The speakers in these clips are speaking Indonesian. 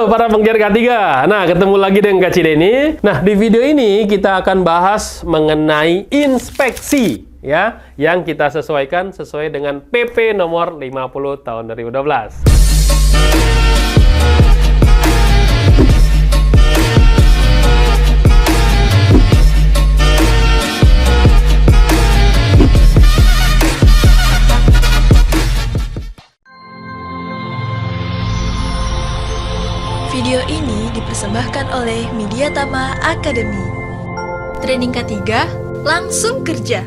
Halo para penggiat K3. Nah, ketemu lagi dengan Kak Cideni. Nah, di video ini kita akan bahas mengenai inspeksi ya, yang kita sesuaikan sesuai dengan PP nomor 50 tahun 2012. Video ini dipersembahkan oleh Mediatama Academy. Training K3, langsung kerja.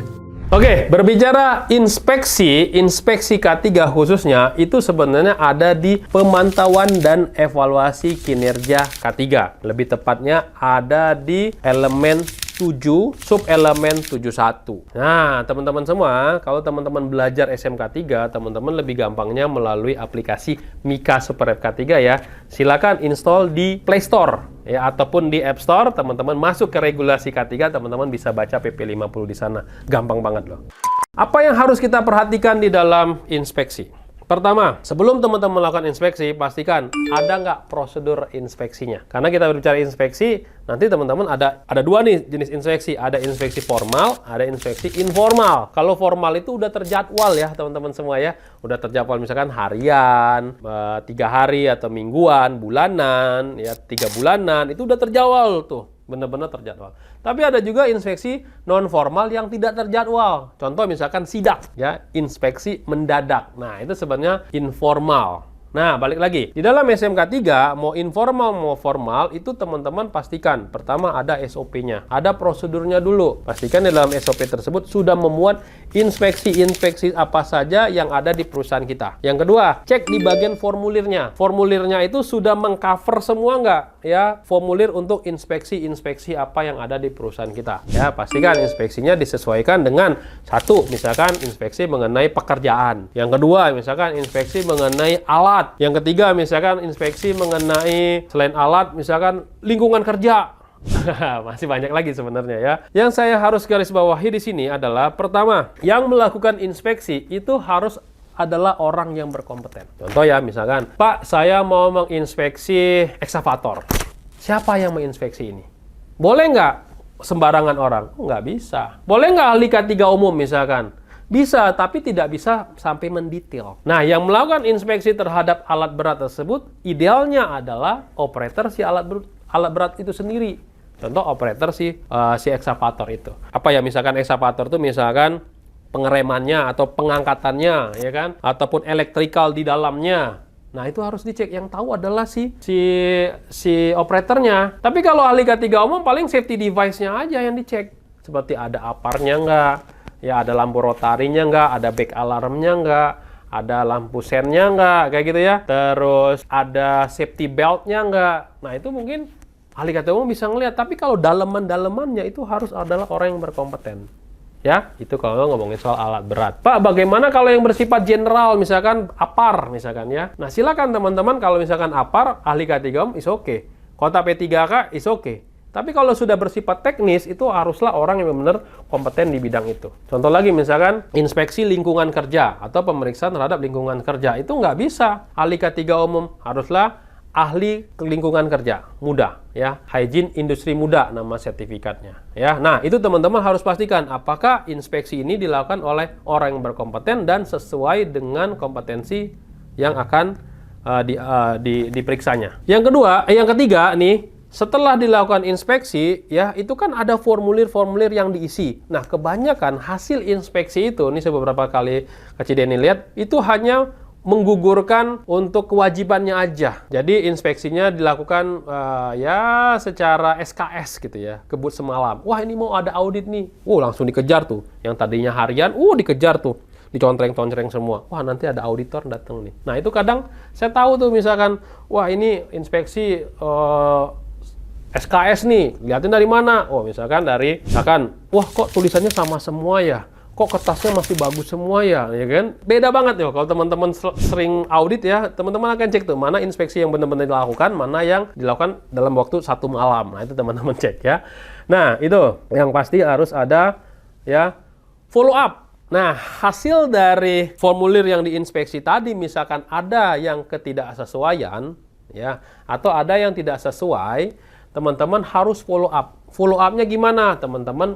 Oke, berbicara inspeksi K3 khususnya, itu sebenarnya ada di pemantauan dan evaluasi kinerja K3. Lebih tepatnya ada di elemen 7, sub-elemen 71. Nah, teman-teman semua, kalau teman-teman belajar SMK 3, teman-teman lebih gampangnya melalui aplikasi Mika Super App K3 ya. Silakan install di Play Store ya, ataupun di App Store. Teman-teman masuk ke regulasi K3, teman-teman bisa baca PP 50 di sana. Gampang banget loh. Apa yang harus kita perhatikan di dalam inspeksi? Pertama, sebelum teman-teman melakukan inspeksi, pastikan ada nggak prosedur inspeksinya. Karena kita berbicara inspeksi, nanti teman-teman ada dua nih jenis inspeksi. Ada inspeksi formal, ada inspeksi informal. Kalau formal itu udah terjadwal ya teman-teman semua ya. Udah terjadwal misalkan harian, 3 hari atau mingguan, bulanan, ya 3 bulanan, itu udah terjadwal tuh. Benar-benar terjadwal. Tapi ada juga inspeksi non formal yang tidak terjadwal. Contoh misalkan sidak ya, inspeksi mendadak. Nah, itu sebenarnya informal. Nah, balik lagi. Di dalam SMK 3, mau informal mau formal, itu teman-teman pastikan. Pertama ada SOP-nya. Ada prosedurnya dulu. Pastikan di dalam SOP tersebut sudah memuat inspeksi-inspeksi apa saja yang ada di perusahaan kita. Yang kedua, cek di bagian formulirnya. Formulirnya itu sudah mengcover semua nggak? Ya, formulir untuk inspeksi-inspeksi apa yang ada di perusahaan kita. Ya, pastikan inspeksinya disesuaikan dengan satu, misalkan inspeksi mengenai pekerjaan. Yang kedua, misalkan inspeksi mengenai alat. Yang ketiga, misalkan inspeksi mengenai selain alat, misalkan lingkungan kerja. Masih banyak lagi sebenarnya ya. Yang saya harus garis bawahi di sini adalah pertama, yang melakukan inspeksi itu harus adalah orang yang berkompeten. Contoh ya, misalkan, Pak, saya mau menginspeksi ekskavator. Siapa yang menginspeksi ini? Boleh nggak sembarangan orang? Nggak bisa. Boleh nggak ahli K3 umum misalkan? Bisa, tapi tidak bisa sampai mendetail. Nah, yang melakukan inspeksi terhadap alat berat tersebut, idealnya adalah operator si alat berat itu sendiri. Contoh operator si ekskavator itu. Apa ya, misalkan ekskavator itu misalkan pengeremannya atau pengangkatannya, ya kan? Ataupun elektrikal di dalamnya. Nah, itu harus dicek. Yang tahu adalah si operatornya. Tapi kalau ahli K3 umum, paling safety device-nya aja yang dicek. Seperti ada aparnya nggak? Ya, ada lampu rotarinya nggak, ada back alarmnya nggak, ada lampu sennya nggak, kayak gitu ya. Terus ada safety beltnya nggak. Nah, itu mungkin ahli K3 umum bisa ngelihat. Tapi kalau daleman-dalemannya itu harus adalah orang yang berkompeten. Ya, itu kalau ngomongin soal alat berat. Pak, bagaimana kalau yang bersifat general, misalkan APAR, misalkan ya. Nah, silakan teman-teman kalau misalkan APAR, ahli K3 umum, is okay. Kota P3K, is okay. Tapi kalau sudah bersifat teknis, itu haruslah orang yang benar-benar kompeten di bidang itu. Contoh lagi, misalkan inspeksi lingkungan kerja atau pemeriksaan terhadap lingkungan kerja. Itu nggak bisa ahli K3 umum, haruslah ahli lingkungan kerja muda, ya. Hygiene industri muda nama sertifikatnya. Ya, nah itu teman-teman harus pastikan apakah inspeksi ini dilakukan oleh orang yang berkompeten dan sesuai dengan kompetensi yang akan diperiksanya. Yang ketiga nih. Setelah dilakukan inspeksi, ya itu kan ada formulir-formulir yang diisi. Nah, kebanyakan hasil inspeksi itu, ini saya beberapa kali Kak Cideni lihat, itu hanya menggugurkan untuk kewajibannya aja. Jadi inspeksinya dilakukan ya secara SKS gitu ya, kebut semalam. Wah, ini mau ada audit nih. Langsung dikejar tuh. Yang tadinya harian, dikejar tuh. Dicontreng-contreng semua. Wah, nanti ada auditor datang nih. Nah, itu kadang saya tahu tuh misalkan, wah ini inspeksi SKS nih, lihatin dari mana? Misalkan wah kok tulisannya sama semua ya? Kok kertasnya masih bagus semua ya? Ya kan? Beda banget ya. Kalau teman-teman sering audit ya, teman-teman akan cek tuh mana inspeksi yang benar-benar dilakukan, mana yang dilakukan dalam waktu 1 malam. Nah, itu teman-teman cek ya. Nah, itu yang pasti harus ada ya follow up. Nah, hasil dari formulir yang diinspeksi tadi, misalkan ada yang ketidaksesuaian, ya, atau ada yang tidak sesuai, teman-teman harus follow up. Follow up-nya gimana? Teman-teman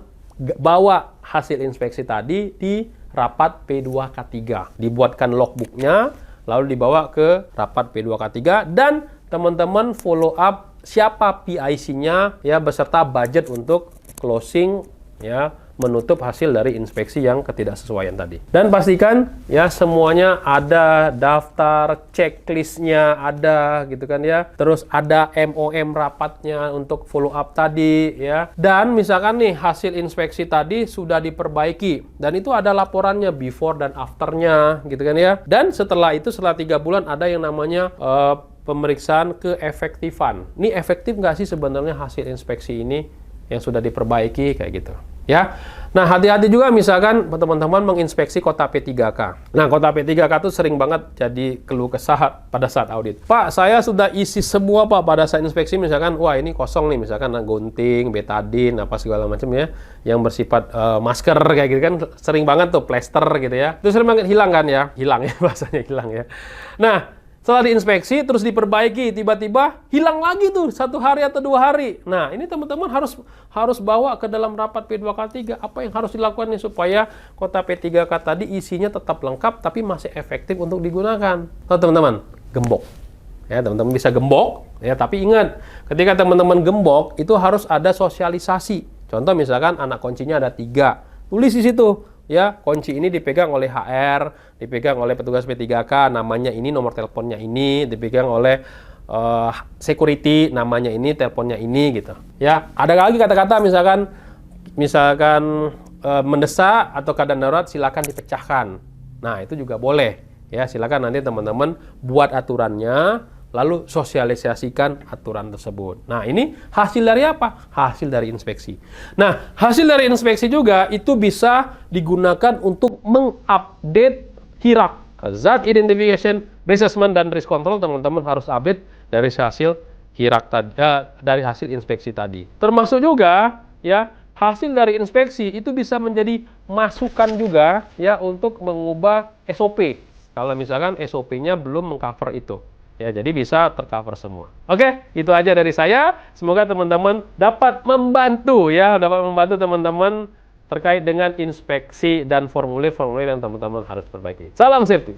bawa hasil inspeksi tadi di rapat P2K3. Dibuatkan logbook-nya, lalu dibawa ke rapat P2K3, dan teman-teman follow up siapa PIC-nya, ya, beserta budget untuk closing, ya, menutup hasil dari inspeksi yang ketidaksesuaian tadi. Dan pastikan ya semuanya ada, daftar checklistnya ada gitu kan ya. Terus ada MOM rapatnya untuk follow up tadi ya. Dan misalkan nih hasil inspeksi tadi sudah diperbaiki dan itu ada laporannya before dan afternya gitu kan ya. Dan setelah itu setelah 3 bulan ada yang namanya pemeriksaan keefektifan. Ini efektif nggak sih sebenarnya hasil inspeksi ini yang sudah diperbaiki kayak gitu. Ya, nah hati-hati juga misalkan teman-teman menginspeksi kota P3K. Nah, kota P3K itu sering banget jadi keluh kesah pada saat audit. Pak, saya sudah isi semua Pak pada saat inspeksi, misalkan, wah ini kosong nih, misalkan gunting, betadin, apa segala macam ya, yang bersifat masker kayak gitu kan, sering banget tuh plester gitu ya. Itu sering banget hilang kan ya, hilang ya bahasanya hilang ya. Nah, setelah diinspeksi terus diperbaiki, tiba-tiba hilang lagi tuh 1 hari atau 2 hari. Nah, ini teman-teman harus bawa ke dalam rapat P2K3 apa yang harus dilakukan nih supaya kota P3K tadi isinya tetap lengkap tapi masih efektif untuk digunakan. Nah, teman-teman, gembok. Ya, teman-teman bisa gembok ya, tapi ingat, ketika teman-teman gembok itu harus ada sosialisasi. Contoh misalkan anak kuncinya ada 3. Tulis di situ. Ya, kunci ini dipegang oleh HR, dipegang oleh petugas P3K, namanya ini, nomor teleponnya ini, dipegang oleh security, namanya ini, teleponnya ini gitu. Ya, ada lagi kata-kata misalkan mendesak atau keadaan darurat silakan dipecahkan. Nah, itu juga boleh. Ya, silakan nanti teman-teman buat aturannya, lalu sosialisasikan aturan tersebut. Nah, ini hasil dari apa? Hasil dari inspeksi. Nah, hasil dari inspeksi juga itu bisa digunakan untuk mengupdate HIRAK. Zat Identification, Assessment, dan Risk Control, teman-teman harus update dari hasil HIRAK tadi, dari hasil inspeksi tadi. Termasuk juga ya, hasil dari inspeksi itu bisa menjadi masukan juga ya untuk mengubah SOP. Kalau misalkan SOP-nya belum mengcover itu. Ya, jadi bisa tercover semua. Oke, itu aja dari saya. Semoga teman-teman dapat membantu teman-teman terkait dengan inspeksi dan formulir-formulir yang teman-teman harus perbaiki. Salam safety.